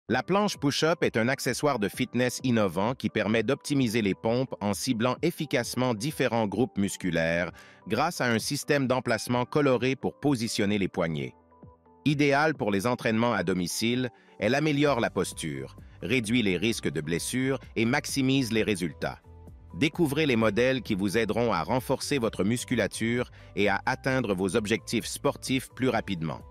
La planche push-up est un accessoire de fitness innovant qui permet d'optimiser les pompes en ciblant efficacement différents groupes musculaires grâce à un système d'emplacement coloré pour positionner les poignets. Idéale pour les entraînements à domicile, elle améliore la posture, réduit les risques de blessures et maximise les résultats. Découvrez les modèles qui vous aideront à renforcer votre musculature et à atteindre vos objectifs sportifs plus rapidement.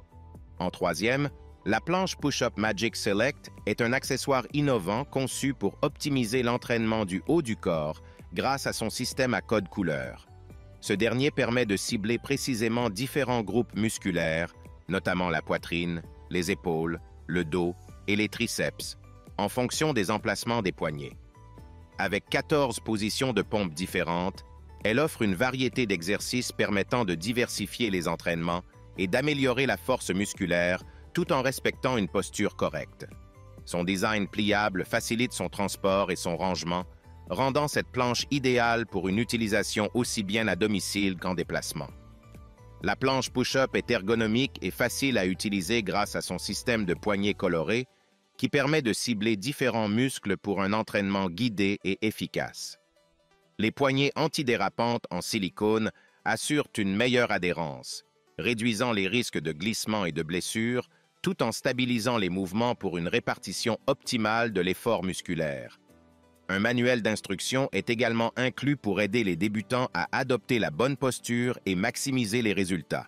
En troisième, la planche Push-Up Magic Select est un accessoire innovant conçu pour optimiser l'entraînement du haut du corps grâce à son système à code couleur. Ce dernier permet de cibler précisément différents groupes musculaires, notamment la poitrine, les épaules, le dos et les triceps, en fonction des emplacements des poignets. Avec 14 positions de pompe différentes, elle offre une variété d'exercices permettant de diversifier les entraînements et d'améliorer la force musculaire tout en respectant une posture correcte. Son design pliable facilite son transport et son rangement, rendant cette planche idéale pour une utilisation aussi bien à domicile qu'en déplacement. La planche push-up est ergonomique et facile à utiliser grâce à son système de poignées colorées qui permet de cibler différents muscles pour un entraînement guidé et efficace. Les poignées antidérapantes en silicone assurent une meilleure adhérence, réduisant les risques de glissement et de blessure, tout en stabilisant les mouvements pour une répartition optimale de l'effort musculaire. Un manuel d'instruction est également inclus pour aider les débutants à adopter la bonne posture et maximiser les résultats.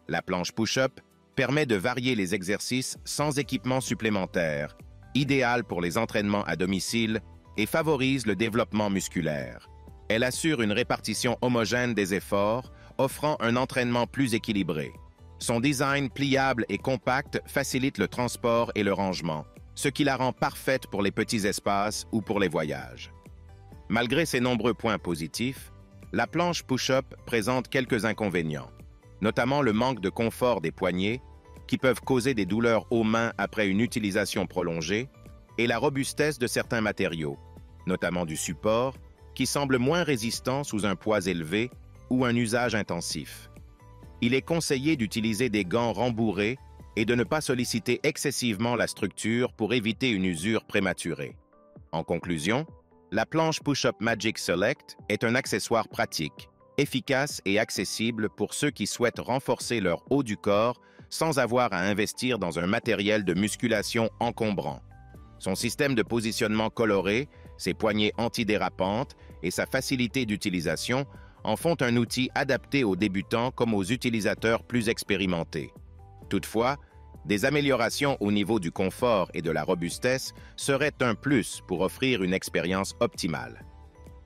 La planche push-up permet de varier les exercices sans équipement supplémentaire, idéale pour les entraînements à domicile et favorise le développement musculaire. Elle assure une répartition homogène des efforts, offrant un entraînement plus équilibré. Son design pliable et compact facilite le transport et le rangement, ce qui la rend parfaite pour les petits espaces ou pour les voyages. Malgré ses nombreux points positifs, la planche push-up présente quelques inconvénients, notamment le manque de confort des poignets, qui peuvent causer des douleurs aux mains après une utilisation prolongée, et la robustesse de certains matériaux, notamment du support, qui semble moins résistant sous un poids élevé ou un usage intensif. Il est conseillé d'utiliser des gants rembourrés et de ne pas solliciter excessivement la structure pour éviter une usure prématurée. En conclusion, la planche Push-Up Magic Select est un accessoire pratique, efficace et accessible pour ceux qui souhaitent renforcer leur haut du corps sans avoir à investir dans un matériel de musculation encombrant. Son système de positionnement coloré, ses poignées antidérapantes et sa facilité d'utilisation en font un outil adapté aux débutants comme aux utilisateurs plus expérimentés. Toutefois, des améliorations au niveau du confort et de la robustesse seraient un plus pour offrir une expérience optimale.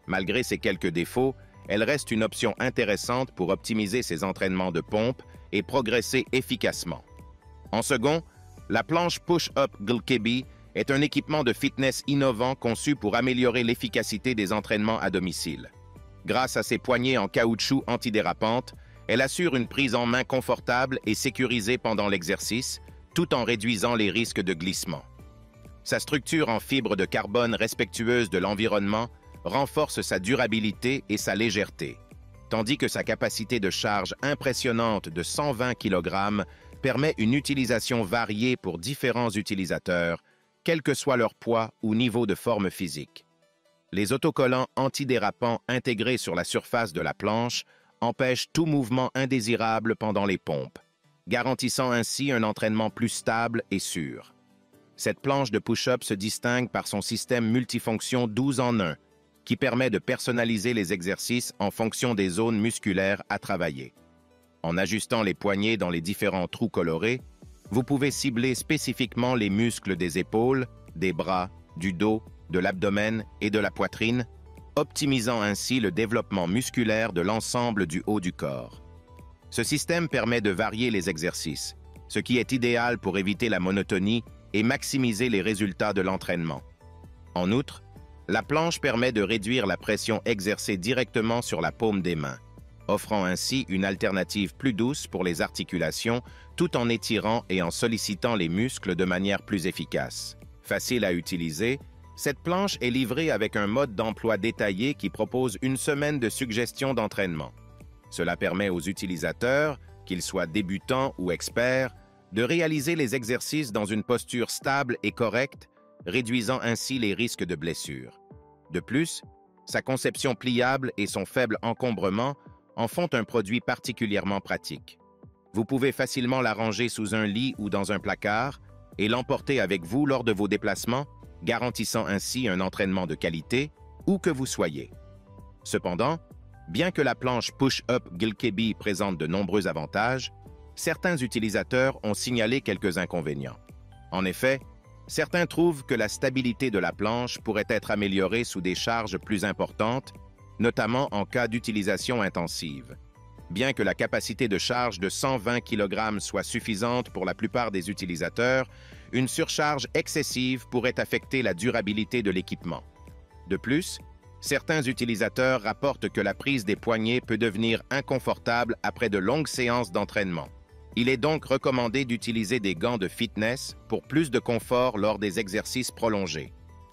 Malgré ces quelques défauts, elle reste une option intéressante pour optimiser ses entraînements de pompe et progresser efficacement. En second, la planche Push-Up Glkebi est un équipement de fitness innovant conçu pour améliorer l'efficacité des entraînements à domicile. Grâce à ses poignées en caoutchouc antidérapantes, elle assure une prise en main confortable et sécurisée pendant l'exercice, tout en réduisant les risques de glissement. Sa structure en fibre de carbone respectueuse de l'environnement renforce sa durabilité et sa légèreté, tandis que sa capacité de charge impressionnante de 120 kg permet une utilisation variée pour différents utilisateurs, quel que soit leur poids ou niveau de forme physique. Les autocollants antidérapants intégrés sur la surface de la planche empêchent tout mouvement indésirable pendant les pompes, garantissant ainsi un entraînement plus stable et sûr. Cette planche de push-up se distingue par son système multifonction 12 en 1, qui permet de personnaliser les exercices en fonction des zones musculaires à travailler. En ajustant les poignets dans les différents trous colorés, vous pouvez cibler spécifiquement les muscles des épaules, des bras, du dos, de l'abdomen et de la poitrine, optimisant ainsi le développement musculaire de l'ensemble du haut du corps. Ce système permet de varier les exercices, ce qui est idéal pour éviter la monotonie et maximiser les résultats de l'entraînement. En outre, la planche permet de réduire la pression exercée directement sur la paume des mains, offrant ainsi une alternative plus douce pour les articulations tout en étirant et en sollicitant les muscles de manière plus efficace. Facile à utiliser, cette planche est livrée avec un mode d'emploi détaillé qui propose une semaine de suggestions d'entraînement. Cela permet aux utilisateurs, qu'ils soient débutants ou experts, de réaliser les exercices dans une posture stable et correcte, réduisant ainsi les risques de blessures. De plus, sa conception pliable et son faible encombrement en font un produit particulièrement pratique. Vous pouvez facilement la ranger sous un lit ou dans un placard et l'emporter avec vous lors de vos déplacements, garantissant ainsi un entraînement de qualité, où que vous soyez. Cependant, bien que la planche Push-Up Gilkeby présente de nombreux avantages, certains utilisateurs ont signalé quelques inconvénients. En effet, certains trouvent que la stabilité de la planche pourrait être améliorée sous des charges plus importantes, notamment en cas d'utilisation intensive. Bien que la capacité de charge de 120 kg soit suffisante pour la plupart des utilisateurs, une surcharge excessive pourrait affecter la durabilité de l'équipement. De plus, certains utilisateurs rapportent que la prise des poignets peut devenir inconfortable après de longues séances d'entraînement. Il est donc recommandé d'utiliser des gants de fitness pour plus de confort lors des exercices prolongés.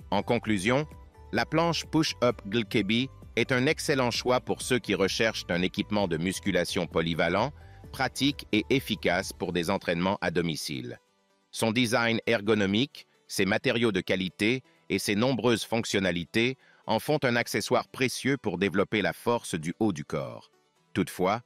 En conclusion, la planche Push-Up Gilkeby est un excellent choix pour ceux qui recherchent un équipement de musculation polyvalent, pratique et efficace pour des entraînements à domicile. Son design ergonomique, ses matériaux de qualité et ses nombreuses fonctionnalités en font un accessoire précieux pour développer la force du haut du corps. Toutefois,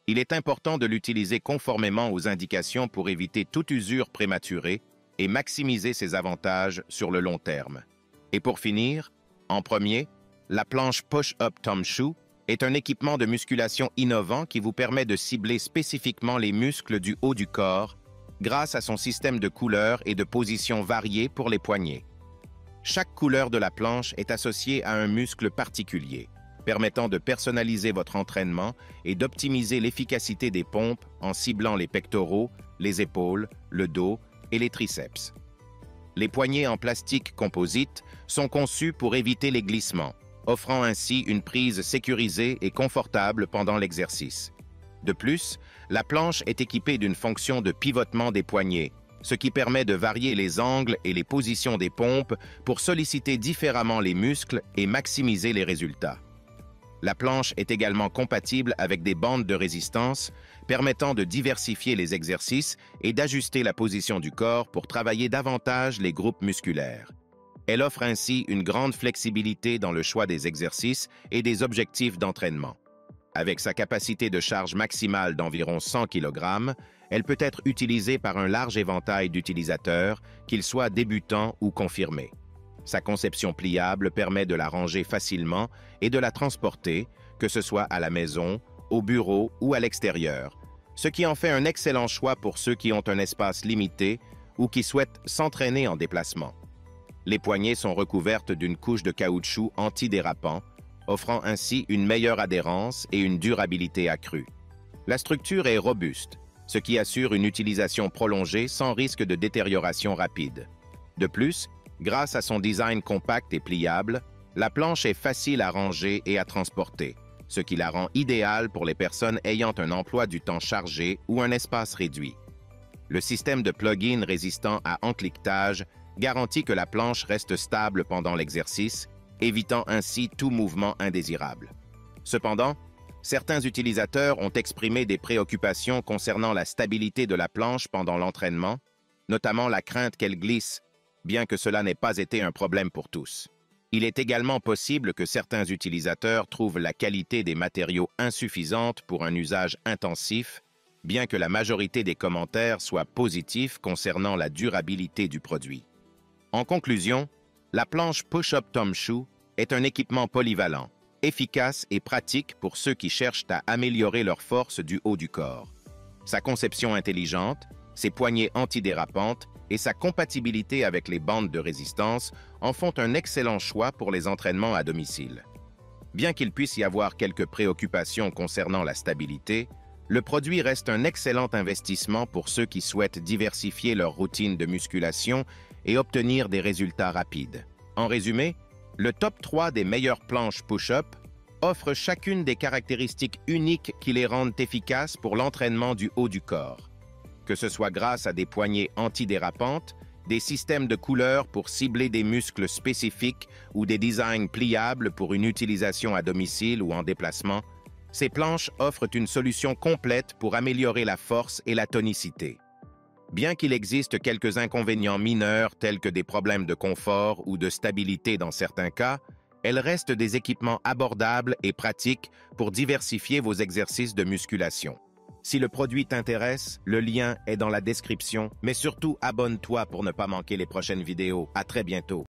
il est important de l'utiliser conformément aux indications pour éviter toute usure prématurée et maximiser ses avantages sur le long terme. Et pour finir, en premier, la planche Push-Up Tom Shoe est un équipement de musculation innovant qui vous permet de cibler spécifiquement les muscles du haut du corps grâce à son système de couleurs et de positions variées pour les poignets. Chaque couleur de la planche est associée à un muscle particulier, permettant de personnaliser votre entraînement et d'optimiser l'efficacité des pompes en ciblant les pectoraux, les épaules, le dos et les triceps. Les poignets en plastique composite sont conçus pour éviter les glissements, offrant ainsi une prise sécurisée et confortable pendant l'exercice. De plus, la planche est équipée d'une fonction de pivotement des poignets, ce qui permet de varier les angles et les positions des pompes pour solliciter différemment les muscles et maximiser les résultats. La planche est également compatible avec des bandes de résistance, permettant de diversifier les exercices et d'ajuster la position du corps pour travailler davantage les groupes musculaires. Elle offre ainsi une grande flexibilité dans le choix des exercices et des objectifs d'entraînement. Avec sa capacité de charge maximale d'environ 100 kg, elle peut être utilisée par un large éventail d'utilisateurs, qu'ils soient débutants ou confirmés. Sa conception pliable permet de la ranger facilement et de la transporter, que ce soit à la maison, au bureau ou à l'extérieur, ce qui en fait un excellent choix pour ceux qui ont un espace limité ou qui souhaitent s'entraîner en déplacement. Les poignées sont recouvertes d'une couche de caoutchouc antidérapant, offrant ainsi une meilleure adhérence et une durabilité accrue. La structure est robuste, ce qui assure une utilisation prolongée sans risque de détérioration rapide. De plus, grâce à son design compact et pliable, la planche est facile à ranger et à transporter, ce qui la rend idéale pour les personnes ayant un emploi du temps chargé ou un espace réduit. Le système de plug-in résistant à encliquetage garantit que la planche reste stable pendant l'exercice, évitant ainsi tout mouvement indésirable. Cependant, certains utilisateurs ont exprimé des préoccupations concernant la stabilité de la planche pendant l'entraînement, notamment la crainte qu'elle glisse, bien que cela n'ait pas été un problème pour tous. Il est également possible que certains utilisateurs trouvent la qualité des matériaux insuffisante pour un usage intensif, bien que la majorité des commentaires soient positifs concernant la durabilité du produit. En conclusion, la planche Push-Up Tom Shoe est un équipement polyvalent, efficace et pratique pour ceux qui cherchent à améliorer leur force du haut du corps. Sa conception intelligente, ses poignées antidérapantes et sa compatibilité avec les bandes de résistance en font un excellent choix pour les entraînements à domicile. Bien qu'il puisse y avoir quelques préoccupations concernant la stabilité, le produit reste un excellent investissement pour ceux qui souhaitent diversifier leur routine de musculation et obtenir des résultats rapides. En résumé, le top 3 des meilleures planches push-up offre chacune des caractéristiques uniques qui les rendent efficaces pour l'entraînement du haut du corps. Que ce soit grâce à des poignées antidérapantes, des systèmes de couleurs pour cibler des muscles spécifiques ou des designs pliables pour une utilisation à domicile ou en déplacement, ces planches offrent une solution complète pour améliorer la force et la tonicité. Bien qu'il existe quelques inconvénients mineurs tels que des problèmes de confort ou de stabilité dans certains cas, elles restent des équipements abordables et pratiques pour diversifier vos exercices de musculation. Si le produit t'intéresse, le lien est dans la description, mais surtout abonne-toi pour ne pas manquer les prochaines vidéos. À très bientôt.